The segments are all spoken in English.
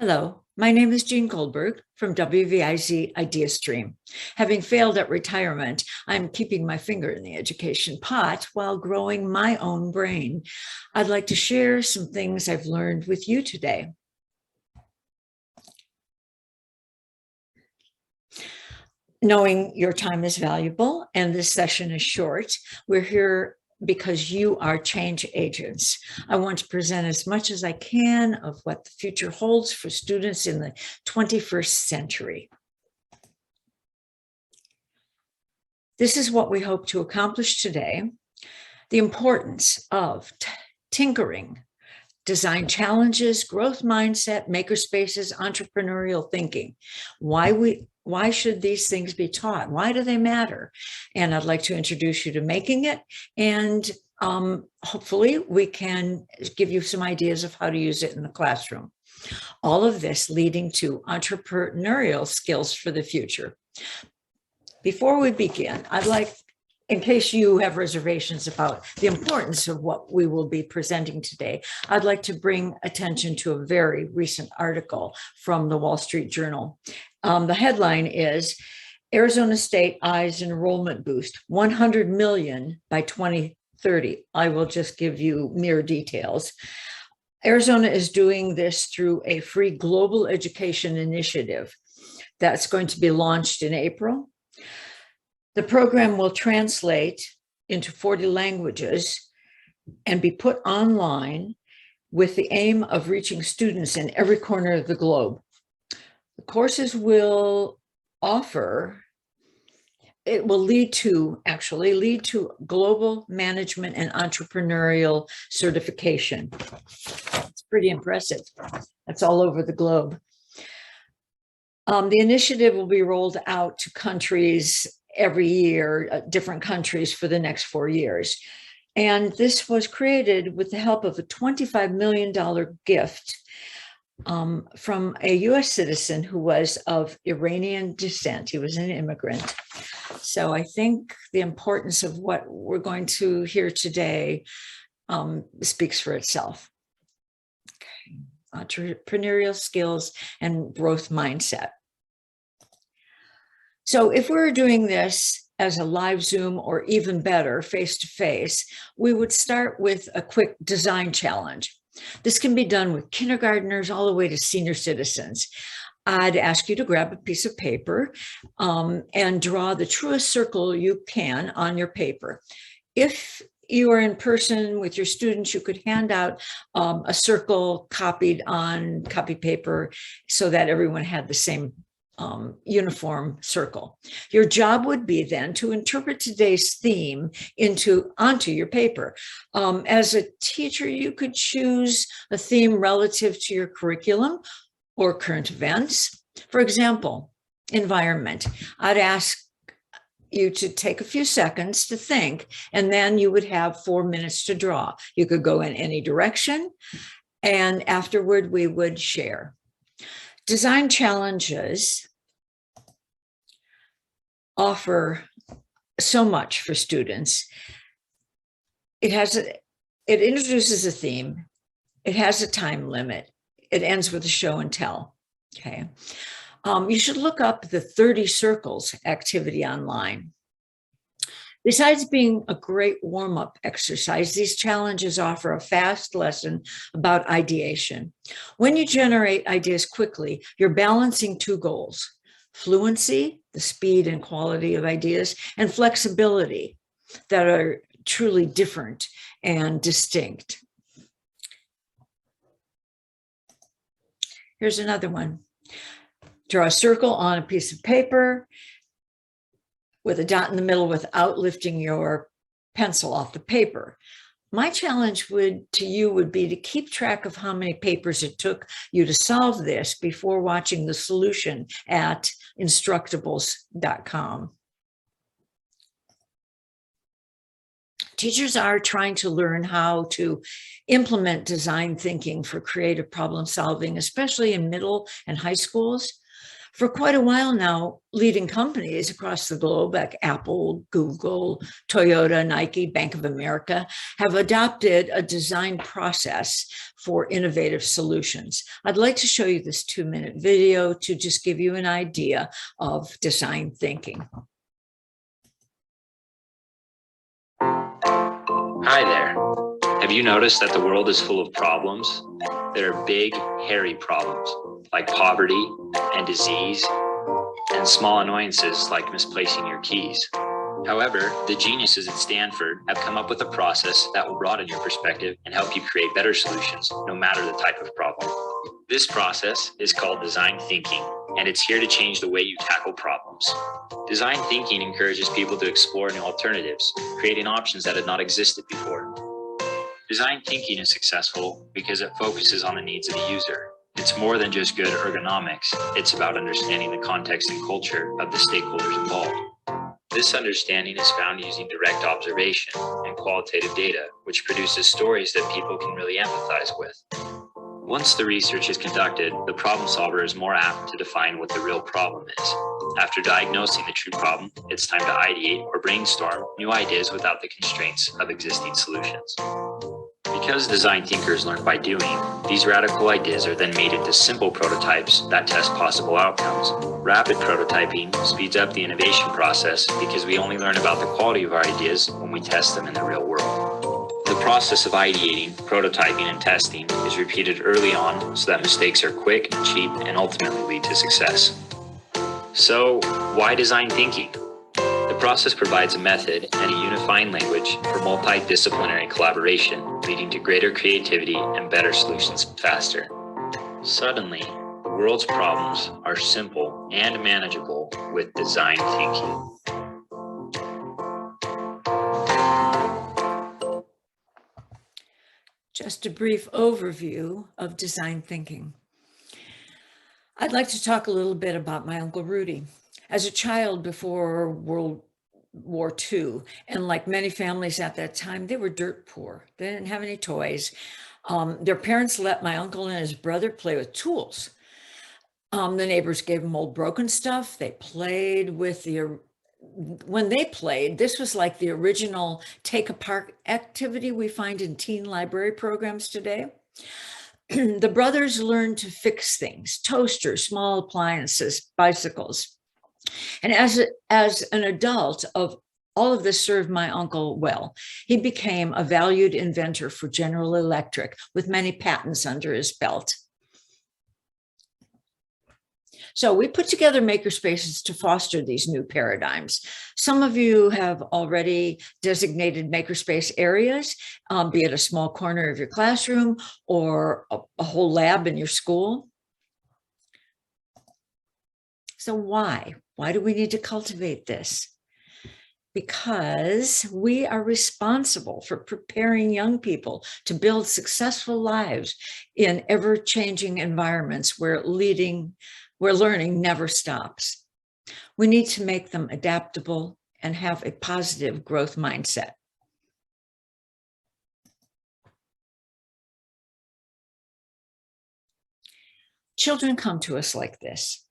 Hello, my name is Jean Goldberg from WVIZ Idea Stream. Having failed at retirement, I'm keeping my finger in the education pot while growing my own brain. I'd like to share some things I've learned with you today. Knowing your time is valuable and this session is short, we're here because you are change agents. I want to present as much as I can of what the future holds for students in the 21st century. This is what we hope to accomplish today. The importance of tinkering, design challenges, growth mindset, makerspaces, entrepreneurial thinking. Why should these things be taught? Why do they matter? And I'd like to introduce you to making it. And hopefully we can give you some ideas of how to use it in the classroom. All of this leading to entrepreneurial skills for the future. Before we begin, I'd like, in case you have reservations about the importance of what we will be presenting today, I'd like to bring attention to a very recent article from the Wall Street Journal. The headline is, Arizona State Eyes Enrollment Boost, 100 million by 2030. I will just give you mere details. Arizona is doing this through a free global education initiative that's going to be launched in April. The program will translate into 40 languages and be put online with the aim of reaching students in every corner of the globe. The courses will lead to global management and entrepreneurial certification. It's pretty impressive. That's all over the globe. The initiative will be rolled out to countries every year, different countries for the next 4 years. And this was created with the help of a $25 million gift from a US citizen who was of Iranian descent. He was an immigrant. So I think the importance of what we're going to hear today speaks for itself. Okay. Entrepreneurial skills and growth mindset. So if we were doing this as a live Zoom or even better, face-to-face, we would start with a quick design challenge. This can be done with kindergartners all the way to senior citizens. I'd ask you to grab a piece of paper and draw the truest circle you can on your paper. If you are in person with your students, you could hand out a circle copied on copy paper so that everyone had the same uniform circle. Your job would be then to interpret today's theme onto your paper. As a teacher, you could choose a theme relative to your curriculum or current events. For example, environment. I'd ask you to take a few seconds to think, and then you would have 4 minutes to draw. You could go in any direction, and afterward we would share. Design challenges offer so much for students. It introduces a theme. It has a time limit. It ends with a show and tell. Okay. You should look up the 30 circles activity online. Besides being a great warm-up exercise, these challenges offer a fast lesson about ideation. When you generate ideas quickly, you're balancing two goals: fluency, the speed and quality of ideas, and flexibility that are truly different and distinct. Here's another one. Draw a circle on a piece of paper with a dot in the middle without lifting your pencil off the paper. My challenge to you would be to keep track of how many papers it took you to solve this before watching the solution at instructables.com. Teachers are trying to learn how to implement design thinking for creative problem solving, especially in middle and high schools. For quite a while now, leading companies across the globe like Apple, Google, Toyota, Nike, Bank of America have adopted a design process for innovative solutions. I'd like to show you this 2-minute video to just give you an idea of design thinking. Hi there. Have you noticed that the world is full of problems? There are big, hairy problems like poverty and disease and small annoyances like misplacing your keys. However, the geniuses at Stanford have come up with a process that will broaden your perspective and help you create better solutions, no matter the type of problem. This process is called design thinking, and it's here to change the way you tackle problems. Design thinking encourages people to explore new alternatives, creating options that had not existed before. Design thinking is successful because it focuses on the needs of the user. It's more than just good ergonomics. It's about understanding the context and culture of the stakeholders involved. This understanding is found using direct observation and qualitative data, which produces stories that people can really empathize with. Once the research is conducted, the problem solver is more apt to define what the real problem is. After diagnosing the true problem, it's time to ideate or brainstorm new ideas without the constraints of existing solutions. Because design thinkers learn by doing, these radical ideas are then made into simple prototypes that test possible outcomes. Rapid prototyping speeds up the innovation process because we only learn about the quality of our ideas when we test them in the real world. The process of ideating, prototyping, and testing is repeated early on so that mistakes are quick, cheap, and ultimately lead to success. So, why design thinking? The process provides a method and a unifying language for multidisciplinary collaboration, leading to greater creativity and better solutions faster. Suddenly, the world's problems are simple and manageable with design thinking. Just a brief overview of design thinking. I'd like to talk a little bit about my Uncle Rudy. As a child before World War II, and like many families at that time, they were dirt poor. They didn't have any toys. Their parents let my uncle and his brother play with tools. The neighbors gave them old broken stuff. They played with when they played, this was like the original take apart activity we find in teen library programs today. The brothers learned to fix things, toasters, small appliances, bicycles. And as an adult, all of this served my uncle well. He became a valued inventor for General Electric with many patents under his belt. So we put together MakerSpaces to foster these new paradigms. Some of you have already designated MakerSpace areas, be it a small corner of your classroom or a whole lab in your school. So why? Why do we need to cultivate this? Because we are responsible for preparing young people to build successful lives in ever-changing environments where learning never stops. We need to make them adaptable and have a positive growth mindset. Children come to us like this.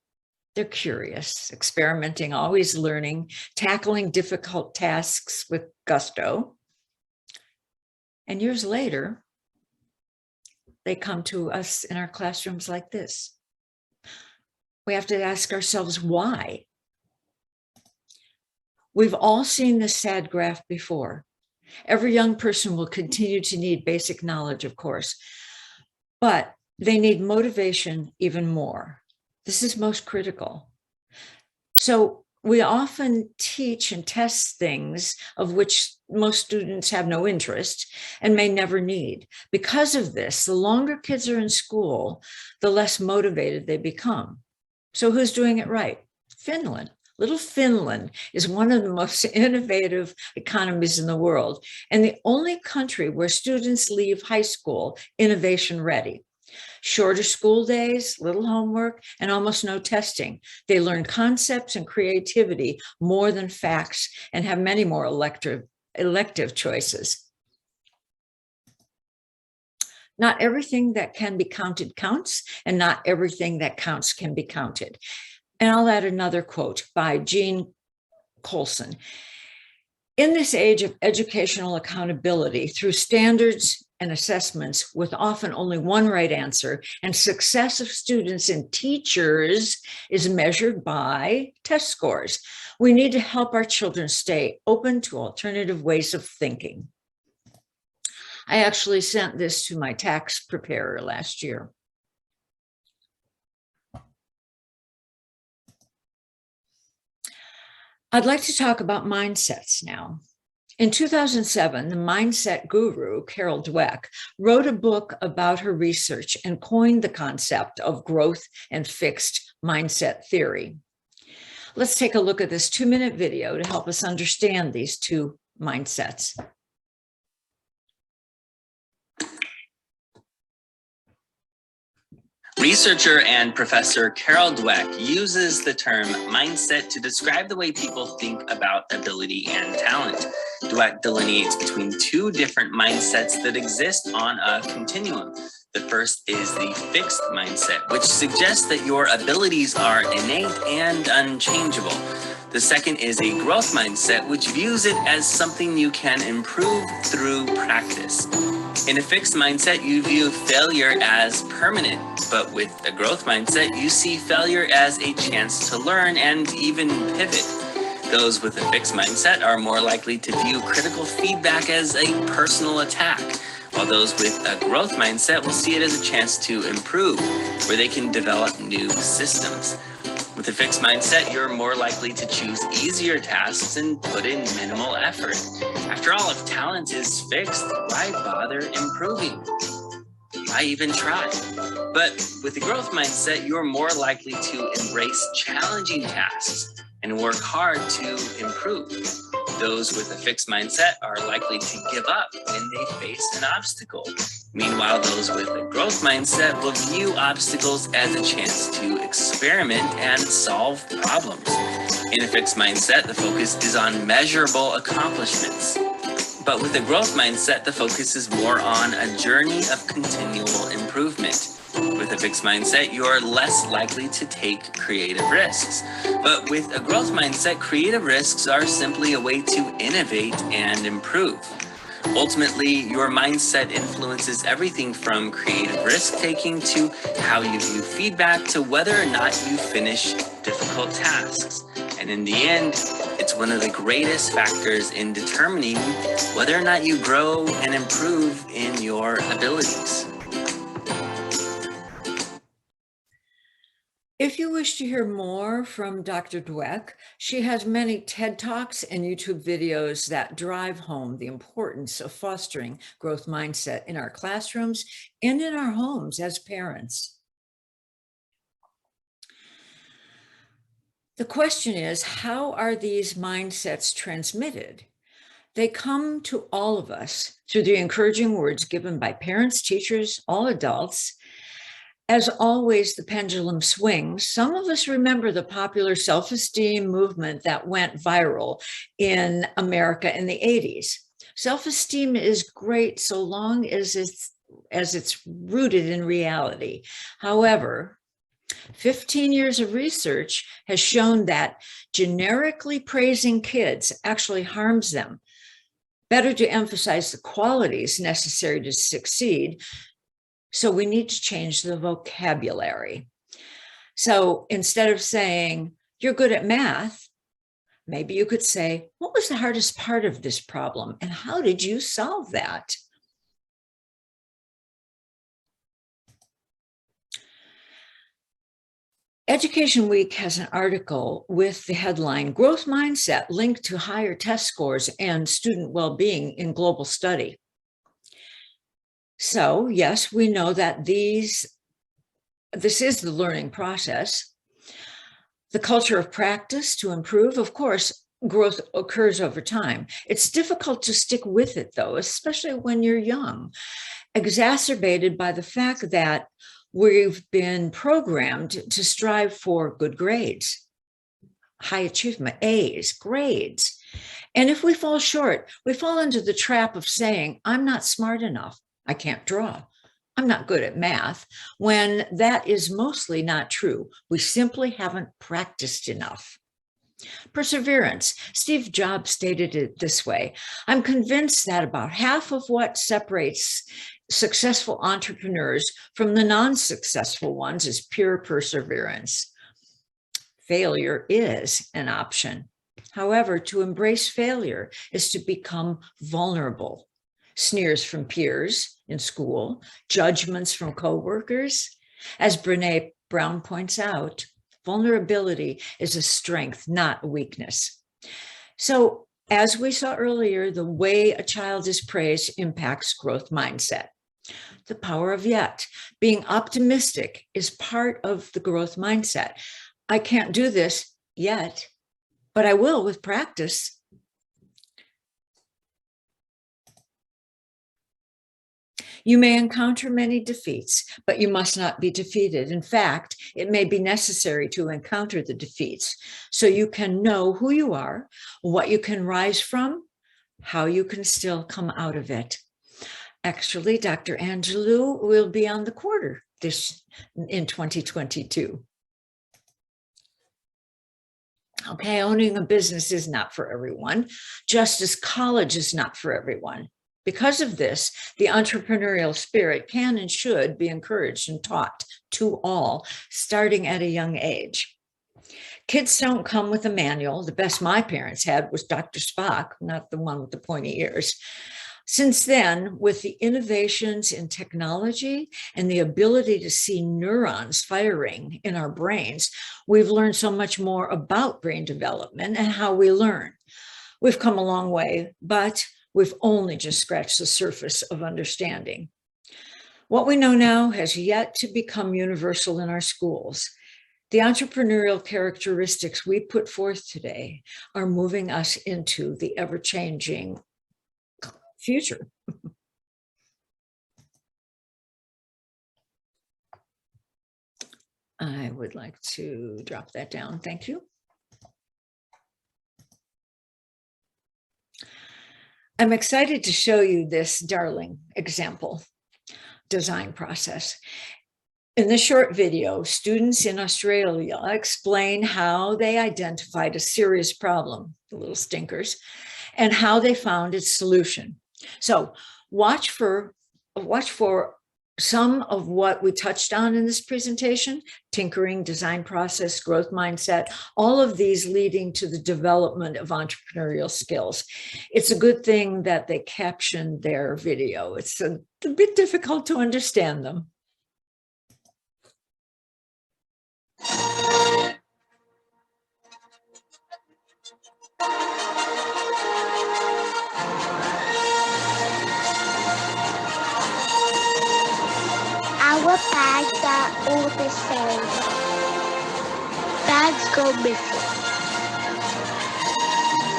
They're curious, experimenting, always learning, tackling difficult tasks with gusto. And years later, they come to us in our classrooms like this. We have to ask ourselves why. We've all seen this sad graph before. Every young person will continue to need basic knowledge, of course, but they need motivation even more. This is most critical. So we often teach and test things of which most students have no interest and may never need. Because of this, the longer kids are in school, the less motivated they become. So who's doing it right? Finland. Little Finland is one of the most innovative economies in the world, and the only country where students leave high school innovation ready. Shorter school days, little homework, and almost no testing. They learn concepts and creativity more than facts and have many more elective choices. Not everything that can be counted counts, and not everything that counts can be counted. And I'll add another quote by Jean Colson. In this age of educational accountability through standards and assessments with often only one right answer, and success of students and teachers is measured by test scores, we need to help our children stay open to alternative ways of thinking. I actually sent this to my tax preparer last year. I'd like to talk about mindsets now. In 2007, the mindset guru, Carol Dweck, wrote a book about her research and coined the concept of growth and fixed mindset theory. Let's take a look at this 2-minute video to help us understand these two mindsets. Researcher and professor Carol Dweck uses the term mindset to describe the way people think about ability and talent. Dweck delineates between two different mindsets that exist on a continuum. The first is the fixed mindset, which suggests that your abilities are innate and unchangeable. The second is a growth mindset, which views it as something you can improve through practice. In a fixed mindset, you view failure as permanent, but with a growth mindset, you see failure as a chance to learn and even pivot. Those with a fixed mindset are more likely to view critical feedback as a personal attack, while those with a growth mindset will see it as a chance to improve, where they can develop new systems. With a fixed mindset, you're more likely to choose easier tasks and put in minimal effort. After all, if talent is fixed, why bother improving? Why even try? But with a growth mindset, you're more likely to embrace challenging tasks and work hard to improve. Those with a fixed mindset are likely to give up when they face an obstacle. Meanwhile, those with a growth mindset will view obstacles as a chance to experiment and solve problems. In a fixed mindset, the focus is on measurable accomplishments. But with a growth mindset, the focus is more on a journey of continual improvement. With a fixed mindset, you're less likely to take creative risks. But with a growth mindset, creative risks are simply a way to innovate and improve. Ultimately, your mindset influences everything from creative risk-taking to how you view feedback to whether or not you finish difficult tasks. And in the end, it's one of the greatest factors in determining whether or not you grow and improve in your abilities. If you wish to hear more from Dr. Dweck, she has many TED Talks and YouTube videos that drive home the importance of fostering growth mindset in our classrooms and in our homes as parents. The question is, how are these mindsets transmitted? They come to all of us through the encouraging words given by parents, teachers, all adults. As always, the pendulum swings. Some of us remember the popular self-esteem movement that went viral in America in the 80s. Self-esteem is great so long as it's rooted in reality. However, 15 years of research has shown that generically praising kids actually harms them. Better to emphasize the qualities necessary to succeed. So we need to change the vocabulary. So instead of saying, you're good at math, maybe you could say, what was the hardest part of this problem and how did you solve that? Education Week has an article with the headline, Growth Mindset Linked to Higher Test Scores and Student Well-Being in Global Study. So yes, we know that this is the learning process. The culture of practice to improve, of course, growth occurs over time. It's difficult to stick with it though, especially when you're young, exacerbated by the fact that we've been programmed to strive for good grades, high achievement, A's, grades. And if we fall short, we fall into the trap of saying, I'm not smart enough. I can't draw. I'm not good at math, when that is mostly not true. We simply haven't practiced enough. Perseverance. Steve Jobs stated it this way: I'm convinced that about half of what separates successful entrepreneurs from the non-successful ones is pure perseverance. Failure is an option. However, to embrace failure is to become vulnerable. Sneers from peers in school, judgments from coworkers. As Brene Brown points out, vulnerability is a strength, not a weakness. So, as we saw earlier, the way a child is praised impacts growth mindset. The power of yet. Being optimistic is part of the growth mindset. I can't do this yet, but I will with practice. You may encounter many defeats, but you must not be defeated. In fact, it may be necessary to encounter the defeats so you can know who you are, what you can rise from, how you can still come out of it. Actually, Dr. Angelou will be on the quarter in 2022. Okay, owning a business is not for everyone, just as college is not for everyone. Because of this, the entrepreneurial spirit can and should be encouraged and taught to all, starting at a young age. Kids don't come with a manual. The best my parents had was Dr. Spock, not the one with the pointy ears. Since then, with the innovations in technology and the ability to see neurons firing in our brains, we've learned so much more about brain development and how we learn. We've come a long way, but we've only just scratched the surface of understanding. What we know now has yet to become universal in our schools. The entrepreneurial characteristics we put forth today are moving us into the ever-changing future. I would like to drop that down. Thank you. I'm excited to show you this darling example design process. In this short video, students in Australia explain how they identified a serious problem, the little stinkers, and how they found its solution. So watch for some of what we touched on in this presentation: tinkering, design process, growth mindset, all of these leading to the development of entrepreneurial skills. It's a good thing that they captioned their video. It's a bit difficult to understand them. Our bags are all the same. Bags go missing.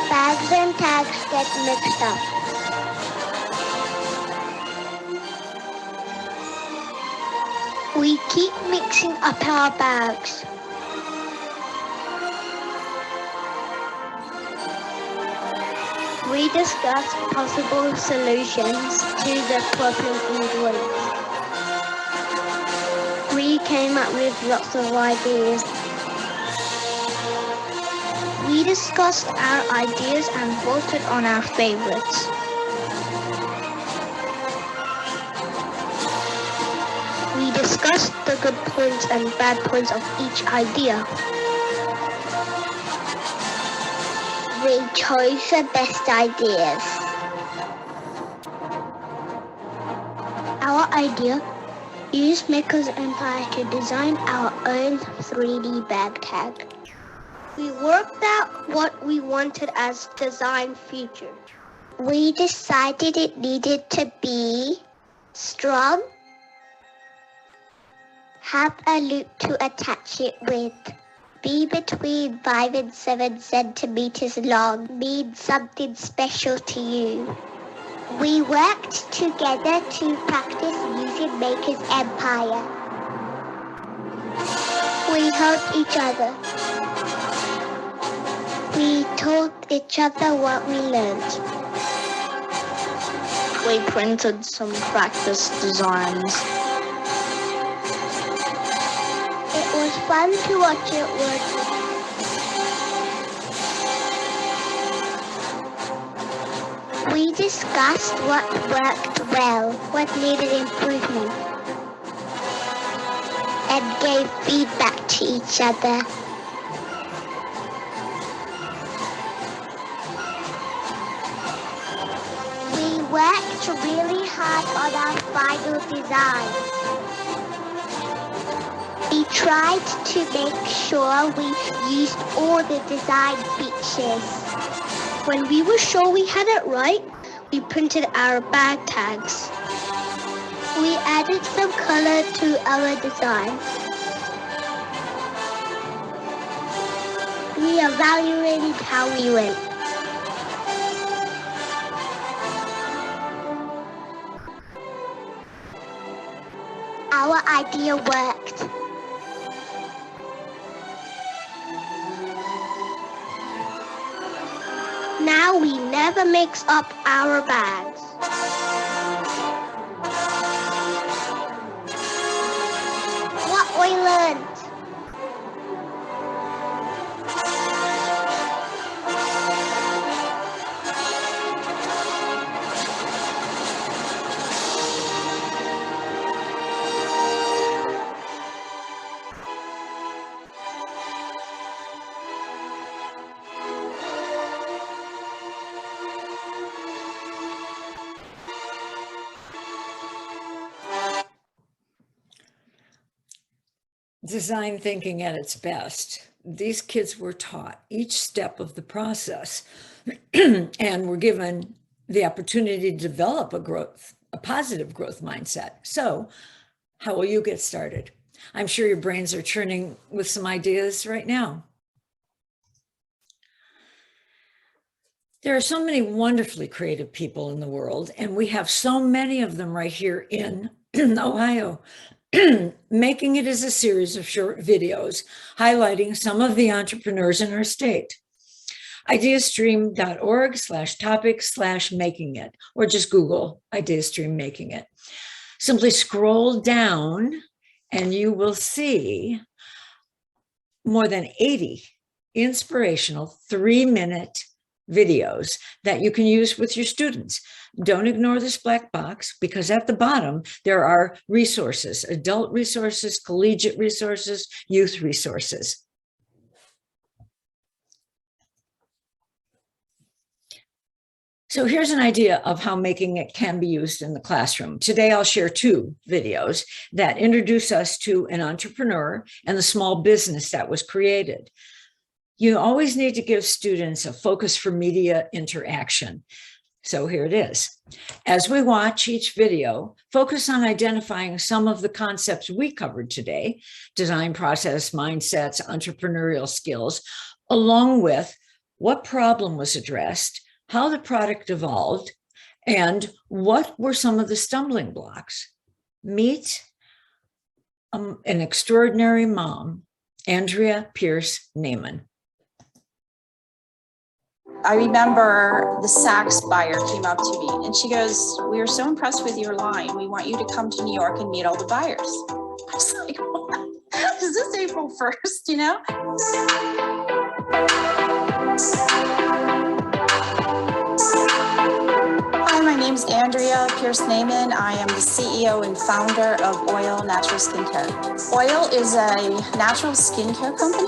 Bags and tags get mixed up. We keep mixing up our bags. We discuss possible solutions to the problem in groups. We came up with lots of ideas. We discussed our ideas and voted on our favorites. We discussed the good points and bad points of each idea. We chose the best ideas. Our idea: use Maker's Empire to design our own 3D bag tag. We worked out what we wanted as design feature. We decided it needed to be strong, have a loop to attach it with, be between 5 and 7 centimeters long, mean something special to you. We worked together to practice using Maker's Empire. We helped each other. We told each other what we learned. We printed some practice designs. It was fun to watch it work. We discussed what worked well, what needed improvement, and gave feedback to each other. We worked really hard on our final design. We tried to make sure we used all the design features. When we were sure we had it right, we printed our bag tags. We added some color to our design. We evaluated how we went. Our idea worked. Now we never mix up our bags. What we learned. Design thinking at its best. These kids were taught each step of the process and were given the opportunity to develop a positive growth mindset. So how will you get started? I'm sure your brains are churning with some ideas right now. There are so many wonderfully creative people in the world, and we have so many of them right here in Ohio. Making It is a series of short videos highlighting some of the entrepreneurs in our state. Ideastream.org/topic/making it, or just Google Ideastream Making It. Simply scroll down and you will see more than 80 inspirational 3-minute videos that you can use with your students. Don't ignore this black box, because at the bottom there are resources, adult resources, collegiate resources, youth resources. So here's an idea of how Making It can be used in the classroom. Today, I'll share 2 videos that introduce us to an entrepreneur and the small business that was created. You always need to give students a focus for media interaction. So here it is. As we watch each video, focus on identifying some of the concepts we covered today: design process, mindsets, entrepreneurial skills, along with what problem was addressed, how the product evolved, and what were some of the stumbling blocks. Meet an extraordinary mom, Andrea Pierce Neiman. I remember the Saks buyer came up to me and she goes, "We are so impressed with your line. We want you to come to New York and meet all the buyers." I was like, what? Is this April 1st, you know? Hi, my name's Andrea Pierce Neiman. I am the CEO and founder of Oil Natural Skincare. Oil is a natural skincare company.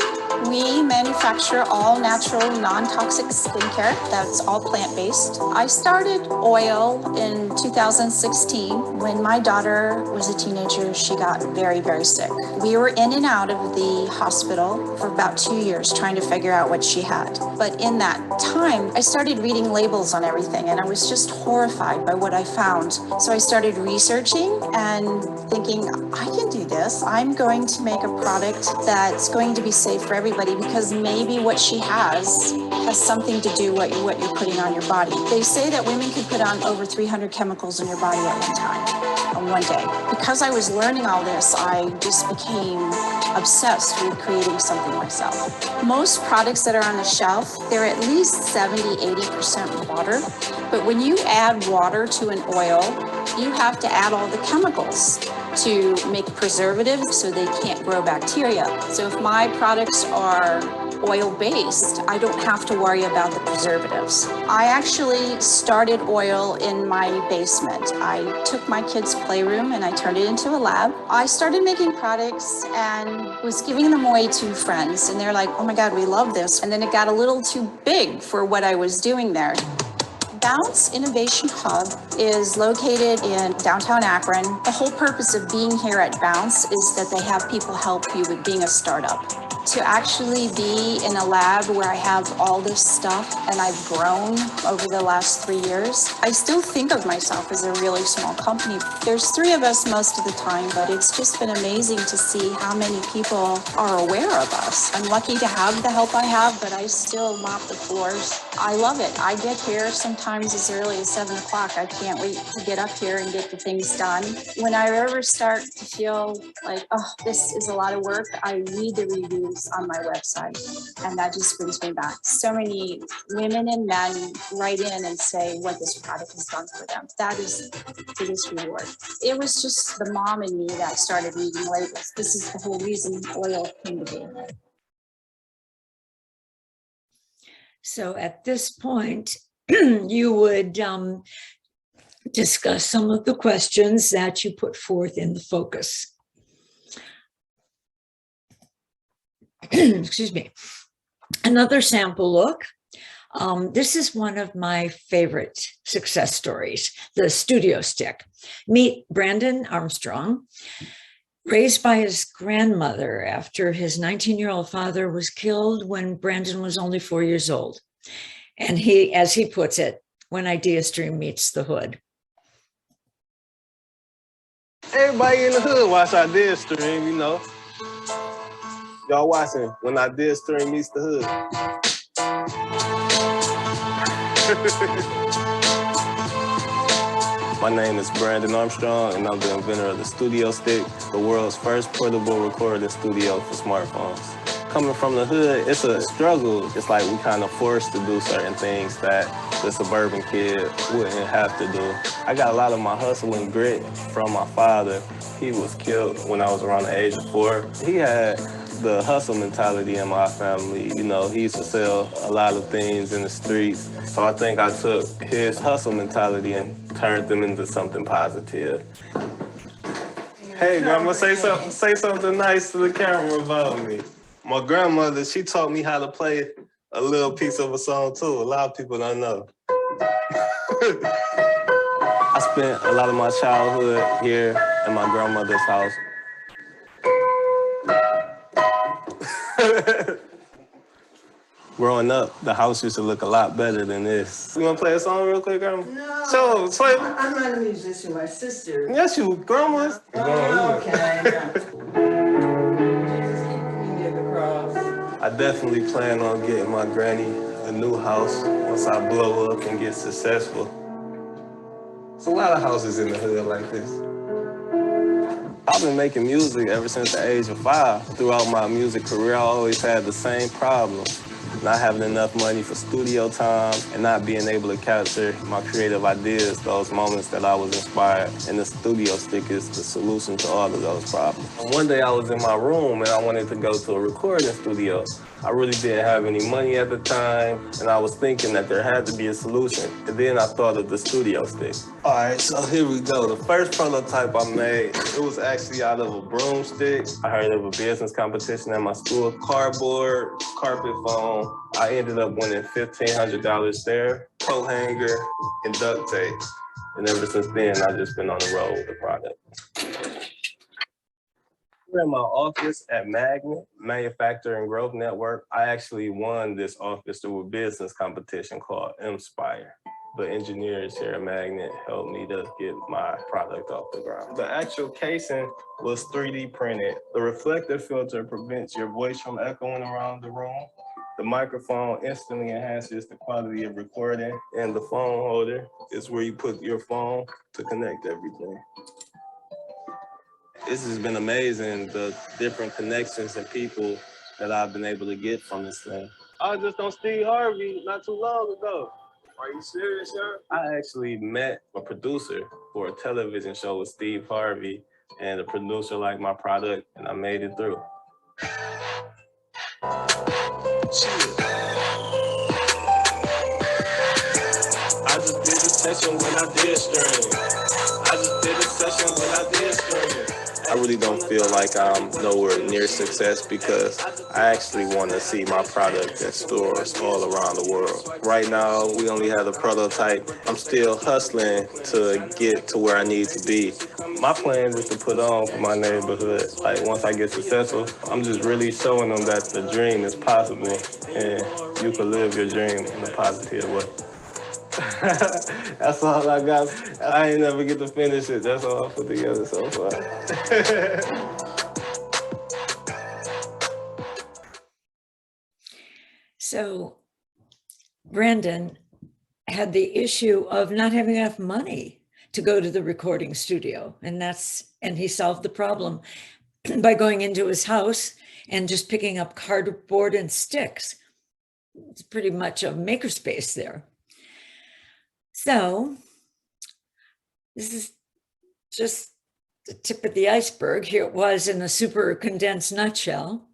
We manufacture all natural, non-toxic skincare that's all plant-based. I started Oil in 2016 when my daughter was a teenager. She got very, very sick. We were in and out of the hospital for about 2 years trying to figure out what she had. But in that time, I started reading labels on everything and I was just horrified by what I found. So I started researching and thinking, I can do this. I'm going to make a product that's going to be safe for everybody, because maybe what she has something to do with what you're putting on your body. They say that women can put on over 300 chemicals in your body at one time, on one day. Because I was learning all this, I just became obsessed with creating something myself. Most products that are on the shelf, they're at least 70–80% water. But when you add water to an oil, you have to add all the chemicals. to make preservatives so they can't grow bacteria. So if my products are oil-based, I don't have to worry about the preservatives. I actually started oil in my basement. I took my kids' playroom and I turned it into a lab. I started making products and was giving them away to friends, and they're like, oh my God, we love this. And then it got a little too big for what I was doing there. Bounce Innovation Hub is located in downtown Akron. The whole purpose of being here at Bounce is that they have people help you with being a startup. To actually be in a lab where I have all this stuff and I've grown over the last 3 years, I still think of myself as a really small company. There's 3 of us most of the time, but it's just been amazing to see how many people are aware of us. I'm lucky to have the help I have, but I still mop the floors. I love it. I get here sometimes as early as 7 o'clock. I can't wait to get up here and get the things done. When I ever start to feel like, oh, this is a lot of work, I read the reviews on my website, and that just brings me back. So many women and men write in and say what this product has done for them. That is the biggest reward. It was just the mom in me that started reading labels. This is the whole reason oil came to be. So at this point, you would discuss some of the questions that you put forth in the focus. Excuse me. Another sample look. This is one of my favorite success stories, the studio stick. Meet Brandon Armstrong, raised by his grandmother after his 19-year-old father was killed when Brandon was only 4 years old. And he, as he puts it, when idea stream meets the hood. Everybody in the hood watch Idea Stream, you know. Y'all watching when Idea Stream meets the hood. My name is Brandon Armstrong, and I'm the inventor of the Studio Stick, the world's first portable recording studio for smartphones. Coming from the hood, it's a struggle. It's like we kind of forced to do certain things that the suburban kid wouldn't have to do. I got a lot of my hustle and grit from my father. He was killed when I was around the age of 4. He had the hustle mentality in my family. You know, he used to sell a lot of things in the streets. So I think I took his hustle mentality and turned them into something positive. Hey, grandma, say something nice to the camera about me. My grandmother, she taught me how to play a little piece of a song too. A lot of people don't know. I spent a lot of my childhood here in my grandmother's house. Growing up, the house used to look a lot better than this. You want to play a song real quick, Grandma? No, so, I'm not a musician. My sister. Yes, you, Grandma. Oh, okay. Jesus, keep me near the cross. I definitely plan on getting my granny a new house once I blow up and get successful. There's a lot of houses in the hood like this. I've been making music ever since the age of 5. Throughout my music career, I always had the same problem. Not having enough money for studio time and not being able to capture my creative ideas, those moments that I was inspired. And the studio stick is the solution to all of those problems. One day I was in my room and I wanted to go to a recording studio. I really didn't have any money at the time, and I was thinking that there had to be a solution. And then I thought of the studio stick. All right, so here we go. The first prototype I made, it was actually out of a broomstick. I heard of a business competition at my school. Cardboard, carpet foam. I ended up winning $1,500 there, coat hanger, and duct tape. And ever since then, I've just been on the road with the product. We're in my office at Magnet, Manufacturing Growth Network. I actually won this office through a business competition called Inspire. The engineers here at Magnet helped me to get my product off the ground. The actual casing was 3D printed. The reflective filter prevents your voice from echoing around the room. The microphone instantly enhances the quality of recording, and the phone holder is where you put your phone to connect everything. This has been amazing, the different connections and people that I've been able to get from this thing. I was just on Steve Harvey not too long ago. Are you serious, sir? I actually met a producer for a television show with Steve Harvey and the producer liked my product, and I made it through. I just did a session when I did stream. I just did a session when I did stream. I really don't feel like I'm nowhere near success because I actually want to see my product in stores all around the world. Right now, we only have the prototype. I'm still hustling to get to where I need to be. My plan is to put on for my neighborhood. Like, once I get successful, I'm just really showing them that the dream is possible and you can live your dream in a positive way. That's all I got. I ain't never get to finish it. That's all I put together so far. So Brandon had the issue of not having enough money to go to the recording studio, and he solved the problem by going into his house and just picking up cardboard and sticks. It's pretty much a makerspace there. So this is just the tip of the iceberg. Here it was in a super condensed nutshell,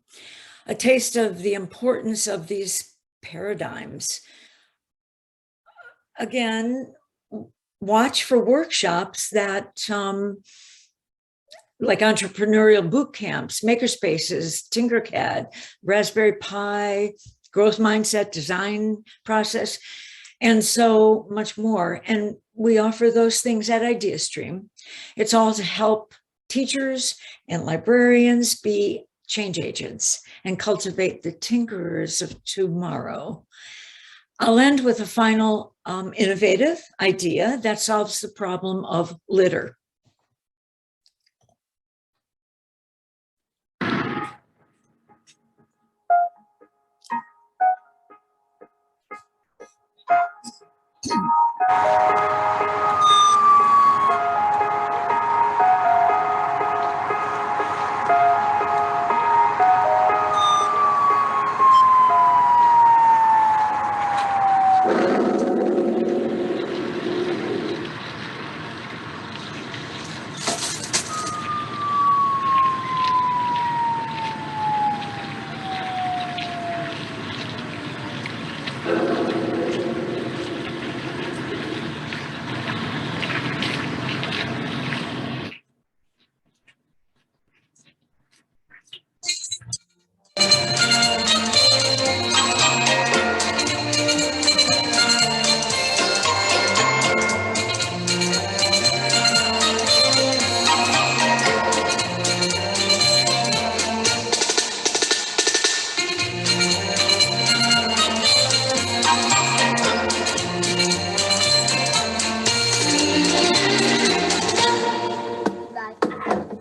a taste of the importance of these paradigms. Again, watch for workshops that like entrepreneurial boot camps, MakerSpaces, Tinkercad, Raspberry Pi, growth mindset, design process, and so much more. And we offer those things at IdeaStream. It's all to help teachers and librarians be change agents and cultivate the tinkerers of tomorrow. I'll end with a final innovative idea that solves the problem of litter.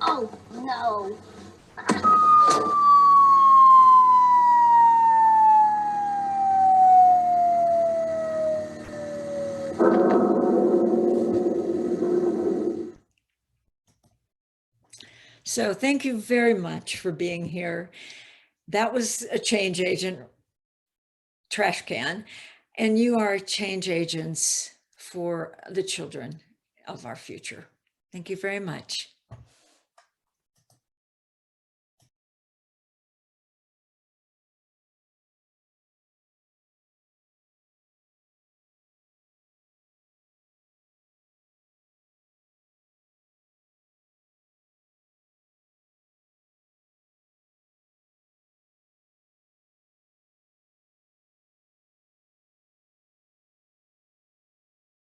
Oh, no. So thank you very much for being here. That was a change agent trash can, and you are change agents for the children of our future. Thank you very much.